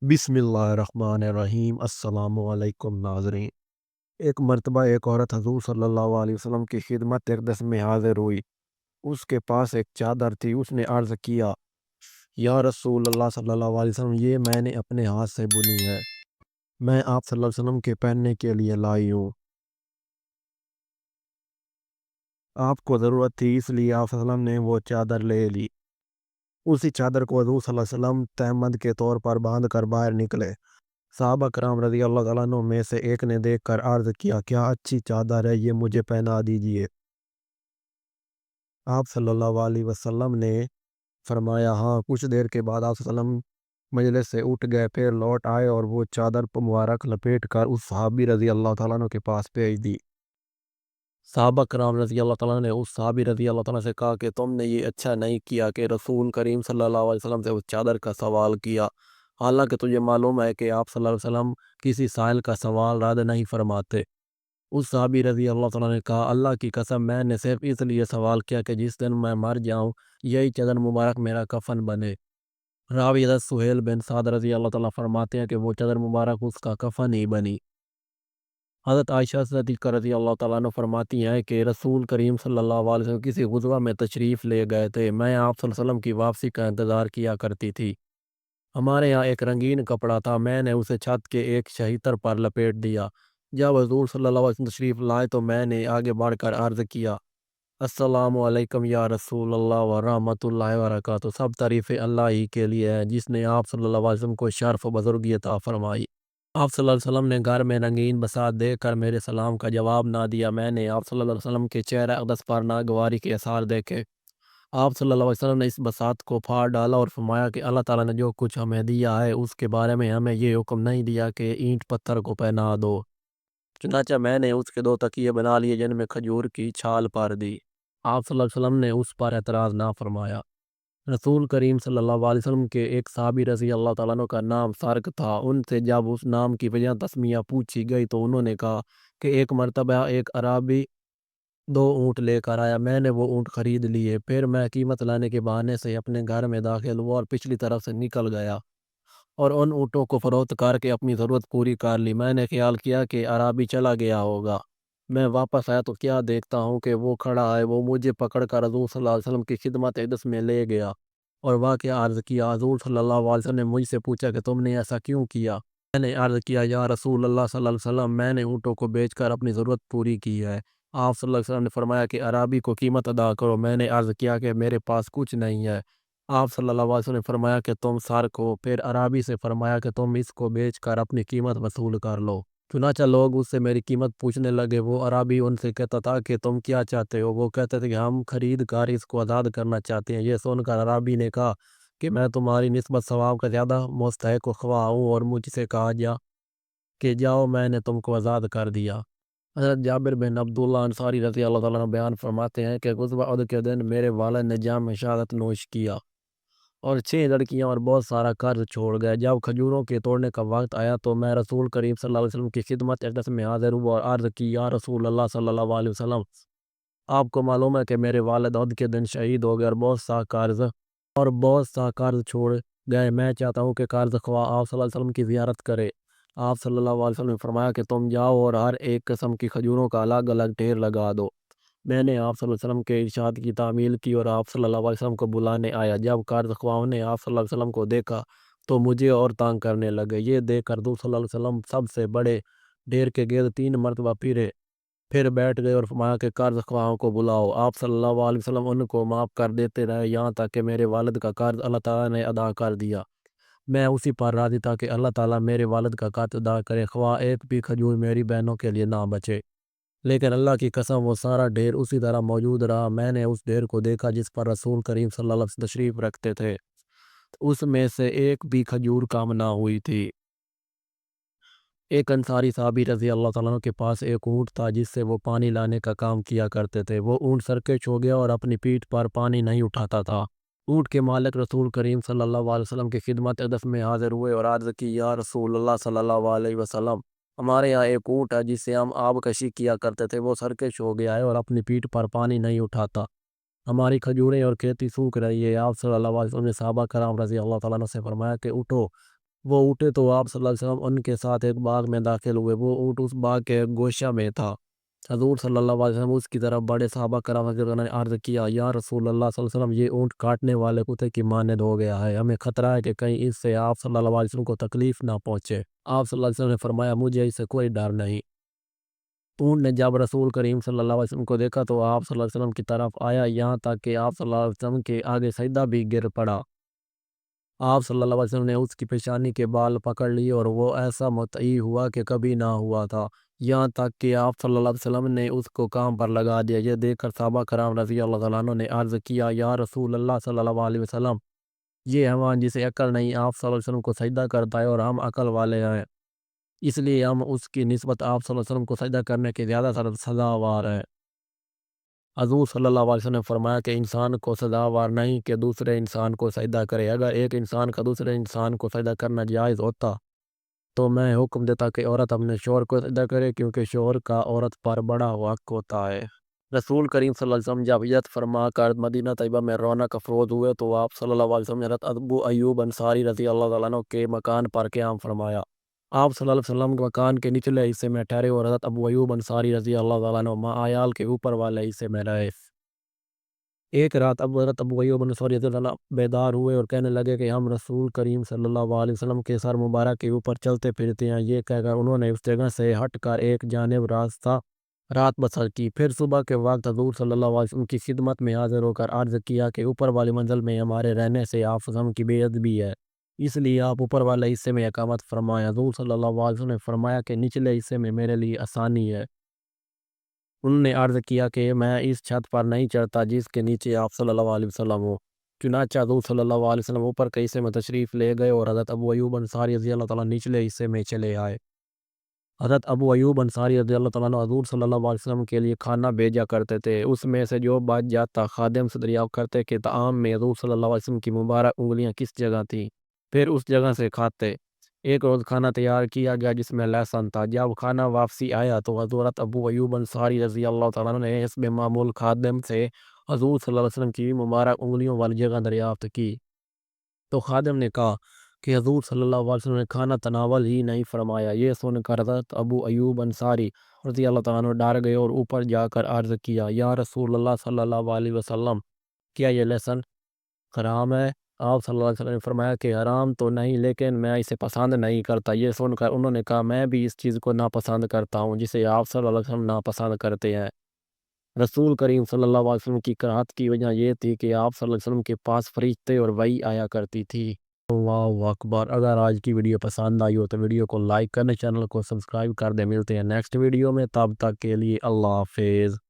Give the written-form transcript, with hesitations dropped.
बिस्मिल्लाहिर्रहमानिर्रहीम। अस्सलाम वालेकुम नाज़रीन। एक मर्तबा एक औरत हज़ूर सल्लल्लाहु अलैहि वसल्लम की खिदमत अक़दस में हाज़िर हुई। उसके पास एक चादर थी। उसने अर्ज़ किया, या रसूल अल्लाह सल्लल्लाहु अलैहि वसल्लम, ये मैंने अपने हाथ से बुनी है। मैं आप सल्लल्लाहु अलैहि वसल्लम के पहनने के लिए लाई हूँ। आपको ज़रूरत थी, इसलिए आप सल्लल्लाहु अलैहि वसल्लम ने वो चादर ले ली। उसी चादर को हज़ूर सल्लल्लाहु अलैहि वसल्लम तहम्मद के तौर पर बांध कर बाहर निकले। सहाबा कराम रज़ी अल्लाह तआला अन्हुम में से एक ने देखकर अर्ज़ किया, क्या अच्छी चादर है, ये मुझे पहना दीजिए। आप सल्लल्लाहु अलैहि वसल्लम ने फरमाया, हाँ। कुछ देर के बाद आप सल्लल्लाहु अलैहि वसल्लम मजलिस से उठ गए, फिर लौट आए और वो चादर मुबारक लपेट कर उस सहाबी रज़ी अल्लाह तआला अन्हु के पास भेज दी। सहाबा कराम रज़ी अल्लाह तआला ने उस सहाबी रज़ी अल्लाह तआला से कहा कि तुमने ये अच्छा नहीं किया कि रसूल करीम सल्लल्लाहु अलैहि वसल्लम से उस चादर का सवाल किया। हालांकि तुझे मालूम है कि आप सल्लल्लाहु अलैहि वसल्लम किसी साइल का सवाल रद्द नहीं फरमाते। उस सहाबी रज़ी अल्लाह तआला ने कहा, अल्लाह की कसम, मैंने सिर्फ इसलिए सवाल किया कि जिस दिन मैं मर जाऊं, यही चादर मुबारक मेरा कफन बने। रावी हज़रत सुहेल बिन साद रज़ी अल्लाह तआला फरमाते हैं कि वो चादर मुबारक उसका कफन ही बनी। हज़रत आयशा सिद्दीक़ा रज़ी अल्लाह तआला अन्हा फरमाती हैं कि रसूल करीम सल्लल्लाहु अलैहि वसल्लम किसी गुज़वा में तशरीफ़ ले गए थे। मैं आप सल्लल्लाहु अलैहि वसल्लम की वापसी का इंतज़ार किया करती थी। हमारे यहाँ एक रंगीन कपड़ा था, मैंने उसे छत के एक शहीतर पर लपेट दिया। जब हज़ूर सल्लल्लाहु अलैहि वसल्लम तशरीफ़ लाए तो मैंने आगे बढ़कर अर्ज़ किया, अस्सलामु अलैकुम या रसूल अल्लाह व रहमतुल्लाहि व बरकातुहू। सब तारीफ़ें अल्लाह ही के लिए है, जिसने आप सल्लल्लाहु अलैहि वसल्लम को शर्फ़ व बुज़ुर्गी अता फ़रमाई। आप सल्लल्लाहु अलैहि वसल्लम ने घर में रंगीन बसात देखकर मेरे सलाम का जवाब ना दिया। मैंने आप सल्लल्लाहु अलैहि वसल्लम के चेहरे अक़दस पर नागवारी के आसार देखे। आप सल्लल्लाहु अलैहि वसल्लम ने इस बसात को फाड़ डाला और फरमाया कि अल्लाह ताला ने जो कुछ हमें दिया है, उसके बारे में हमें ये हुक्म नहीं दिया कि ईंट पत्थर को पहना दो। चुनांचे मैंने उसके दो तकिए बना लिए, जिनमें खजूर की छाल पर दी। आप सल्लल्लाहु अलैहि वसल्लम ने उस पर एतराज़ ना फरमाया। रसूल करीम सल्लल्लाहु अलैहि वसल्लम के एक साहबी रज़ी अल्लाह तआला अन्हु का नाम सर्क था। उनसे जब उस नाम की वजह तस्मिया पूछी गई तो उन्होंने कहा कि एक मर्तबा एक अराबी 2 ऊँट लेकर आया। मैंने वो ऊँट खरीद लिए। फिर मैं कीमत लाने के बहाने से अपने घर में दाखिल हुआ और पिछली तरफ से निकल गया और उन ऊँटों को फ़रोख्त करके अपनी ज़रूरत पूरी कर ली। मैंने ख़्याल किया कि अराबी चला गया होगा। मैं वापस आया तो क्या देखता हूँ कि वो खड़ा है। वो मुझे पकड़कर हज़ूर सल्लल्लाहु अलैहि वसल्लम की खिदमत अक़दस में ले गया और वाक़या अर्ज़ किया। हज़ूर सल्लल्लाहु अलैहि वसल्लम ने मुझसे पूछा कि तुमने ऐसा क्यों किया? मैंने अर्ज़ किया, या रसूल अल्लाह सल्लल्लाहु अलैहि वसल्लम, मैंने ऊँटों को बेचकर अपनी ज़रूरत पूरी की है। आप सल्लल्लाहु अलैहि वसल्लम ने फरमाया कि अराबी को कीमत अदा करो। मैंने अर्ज़ किया कि मेरे पास कुछ नहीं है। आप सल्लल्लाहु अलैहि वसल्लम ने फरमाया कि तुम सर्क हो। फिर अराबी से फरमाया कि तुम इसको बेचकर अपनी कीमत वसूल कर लो। चुनांचे लोग उससे मेरी कीमत पूछने लगे। वो अराबी उनसे कहता था कि तुम क्या चाहते हो? वो कहते थे कि हम खरीद कर इसको आज़ाद करना चाहते हैं। ये सुनकर अराबी ने कहा कि मैं तुम्हारी निस्बत सवाब का ज़्यादा मुस्तहिक़ ख्वाह हूँ और मुझसे कहा जा कि जाओ, मैंने तुमको आज़ाद कर दिया। हज़रत जाबिर बिन अब्दुल्लाह अंसारी रज़ी अल्लाह तआला अन्हु बयान फरमाते हैं कि ग़ुज़वा उहद के दिन मेरे वालिद ने जाम में शहादत नोश किया और 6 लड़कियां और बहुत सारा कर्ज छोड़ गए। जब खजूरों के तोड़ने का वक्त आया तो मैं रसूल करीम सल्लल्लाहु अलैहि वसल्लम की खिदमत अक़दस में हाज़िर हुआ और अर्ज़ की, या रसूल अल्लाह सल्लल्लाहु अलैहि वसल्लम, आपको मालूम है कि मेरे वालिद उहद के दिन शहीद हो गए और बहुत सा कर्ज छोड़ गए। मैं चाहता हूँ कि कर्ज ख्वाह आप सल्लल्लाहु अलैहि वसल्लम की ज़ियारत करे। आप सल्लल्लाहु अलैहि वसल्लम ने फरमाया कि तुम जाओ और हर एक किस्म की खजूरों का अलग अलग ढेर लगा दो। मैंने आप सल्लल्लाहु अलैहि वसल्लम के इरशाद की तामील की और आप सल्लल्लाहु अलैहि वसल्लम को बुलाने आया। जब कर्ज ख्वाहों ने आप सल्लल्लाहु अलैहि वसल्लम को देखा तो मुझे और तंग करने लगे। ये देखकर हज़ूर सल्लल्लाहु अलैहि वसल्लम सबसे बड़े ढेर के गिर्द 3 मरतबा फिर बैठ गए और फरमाया कि कर्ज ख्वाहों को बुलाओ। आप सल्लल्लाहु अलैहि वसल्लम उनको माफ़ कर देते रहे, यहाँ तक कि मेरे वालिद का कर्ज अल्लाह ताला ने अदा कर दिया। मैं उसी पर राज़ी था कि अल्लाह ताला मेरे वालिद का कर्ज अदा करे, ख्वाह एक भी खजूर मेरी बहनों के लिए ना बचे। लेकिन अल्लाह की कसम, वो सारा ढेर उसी तरह मौजूद रहा। मैंने उस ढेर को देखा जिस पर रसूल करीम सल्लल्लाहु अलैहि वसल्लम तशरीफ़ रखते थे। उसमें से एक भी खजूर कम ना हुई थी। एक अंसारी साहबी रज़ी अल्लाह तआला अन्हु के पास एक ऊँट था, जिससे वो पानी लाने का काम किया करते थे। वो ऊँट सरकश हो गया और अपनी पीठ पर पानी नहीं उठाता था। ऊँट के मालिक रसूल करीम सल्लल्लाहु अलैहि वसल्लम की खिदमत अक़दस में हाज़िर हुए और अर्ज़ की, या रसूल अल्लाह सल्लल्लाहु अलैहि वसल्लम, हमारे यहाँ एक ऊँट है जिससे हम आबकशी किया करते थे। वो सरकश हो गया है और अपनी पीठ पर पानी नहीं उठाता। हमारी खजूरें और खेती सूख रही है। आप सल्लल्लाहु अलैहि वसल्लम ने सहाबा कराम रज़ी अल्लाह तआला अन्हुम से फरमाया कि उठो, وہ اٹھے تو آپ صلی اللہ علیہ وسلم ان کے ساتھ ایک باغ میں داخل ہوئے۔ وہ اونٹ اس باغ کے گوشہ میں تھا۔ حضور صلی اللہ علیہ وسلم اس کی طرف بڑے، صحابہ کرام حضرت نے عرض کیا، یا رسول اللہ صلی اللہ علیہ وسلم، یہ اونٹ کاٹنے والے کتے کی مانند ہو گیا ہے، ہمیں خطرہ ہے کہ کہیں اس سے آپ صلی اللہ علیہ وسلم کو تکلیف نہ پہنچے۔ آپ صلی اللہ علیہ وسلم نے فرمایا، مجھے اس سے کوئی ڈر نہیں۔ اونٹ نے جب رسول کریم صلی اللہ علیہ وسلم کو دیکھا تو آپ صلی اللہ علیہ وسلم کی طرف آیا، یہاں تک کہ آپ صلی اللہ علیہ وسلم کے آگے سجدہ بھی گر پڑا۔ آپ صلی اللہ علیہ وسلم نے اس کی پیشانی کے بال پکڑ لیے اور وہ ایسا مطیع ہوا کہ کبھی نہ ہوا تھا، یہاں تک کہ آپ صلی اللہ علیہ وسلم نے اس کو کام پر لگا دیا۔ یہ دیکھ کر صحابہ کرام رضی اللہ تعالیٰ عنہ نے عرض کیا، یا رسول اللہ صلی اللہ علیہ وسلم، یہ حیوان جسے عقل نہیں آپ صلی اللہ علیہ وسلم کو سجدہ کرتا ہے اور ہم عقل والے ہیں، اس لیے ہم اس کی نسبت آپ صلی اللہ علیہ وسلم کو سجدہ کرنے کے زیادہ سزاوار ہیں۔ حضور صلی اللہ علیہ وسلم نے فرمایا کہ انسان کو سزاوار نہیں کہ دوسرے انسان کو سجدہ کرے۔ اگر ایک انسان کا دوسرے انسان کو سجدہ کرنا جائز ہوتا تو میں حکم دیتا کہ عورت اپنے شوہر کو سجدہ کرے، کیونکہ شوہر کا عورت پر بڑا حق ہوتا ہے۔ رسول کریم صلی اللہ علیہ وسلم جب ہجرت فرما کر مدینہ طیبہ میں رونق افروز ہوئے تو آپ صلی اللہ علیہ وسلم نے حضرت ابو ایوب انصاری رضی اللہ تعالیٰ عنہ کے مکان پر قیام فرمایا۔ آپ صلی اللہ علیہ وسلم کے مکان کے نچلے حصے میں ٹھہرے اور حضرت ابو ایوب انصاری رضی اللہ تعالیٰ عنہ ماء کے اوپر والے حصے میں رہے۔ ایک رات حضرت ابو ایوب انصاری رضی اللہ عنہ بیدار ہوئے اور کہنے لگے کہ ہم رسول کریم صلی اللہ علیہ وسلم کے سر مبارک کے اوپر چلتے پھرتے ہیں۔ یہ کہہ کر انہوں نے اس جگہ سے ہٹ کر ایک جانب راستہ رات بسر کی۔ پھر صبح کے وقت حضور صلی اللہ علیہ وسلم کی خدمت میں حاضر ہو کر عرض کیا کہ اوپر والی منزل میں ہمارے رہنے سے آپ وسلم کی بے ادبی ہے، اس لیے آپ اوپر والے حصے میں اقامت فرمائیں۔ حضور صلی اللہ علیہ وسلم نے فرمایا کہ نچلے حصے میں میرے لیے آسانی ہے۔ انہوں نے عرض کیا کہ میں اس چھت پر نہیں چڑھتا جس کے نیچے آپ صلی اللہ علیہ وسلم ہو۔ چنانچہ حضور صلی اللہ علیہ وسلم اوپر کے حصے میں تشریف لے گئے اور حضرت ابو ایوب انصاری رضی اللہ تعالیٰ نچلے حصے میں چلے آئے۔ حضرت ابو ایوب انصاری رضی اللہ تعالیٰ عنہ حضور صلی اللہ علیہ وسلم کے لیے کھانا بھیجا کرتے تھے، اس میں سے جو بچ جاتا خادم سے دریافت کرتے کہ طعام میں حضور صلی اللہ علیہ وسلم کی مبارک انگلیاں کس جگہ تھیں، پھر اس جگہ سے کھاتے۔ ایک روز کھانا تیار کیا گیا جس میں لہسن تھا۔ جب کھانا واپسی آیا تو حضرت ابو ایوب انصاری رضی اللہ تعالیٰ عنہ نے حسب معمول خادم سے حضور صلی اللہ علیہ وسلم کی مبارک انگلیوں والی جگہ دریافت کی، تو خادم نے کہا کہ حضور صلی اللہ علیہ وسلم نے کھانا تناول ہی نہیں فرمایا۔ یہ سن کر حضرت ابو ایوب انصاری رضی اللہ تعالیٰ عنہ ڈر گئے اور اوپر جا کر عرض کیا، یا رسول اللہ صلی اللہ علیہ وسلم، کیا یہ لہسن حرام ہے؟ آپ صلی اللہ علیہ وسلم نے فرمایا کہ حرام تو نہیں، لیکن میں اسے پسند نہیں کرتا۔ یہ سن کر انہوں نے کہا، میں بھی اس چیز کو ناپسند کرتا ہوں جسے آپ صلی اللہ علیہ وسلم ناپسند کرتے ہیں۔ رسول کریم صلی اللہ علیہ وسلم کی کراہت کی وجہ یہ تھی کہ آپ صلی اللہ علیہ وسلم کے پاس فرشتے اور وحی آیا کرتی تھی۔ اللہ اکبر۔ اگر آج کی ویڈیو پسند آئی ہو تو ویڈیو کو لائک کرنے، چینل کو سبسکرائب کر دیں۔ ملتے ہیں نیکسٹ ویڈیو میں، تب تک کے لیے اللہ حافظ۔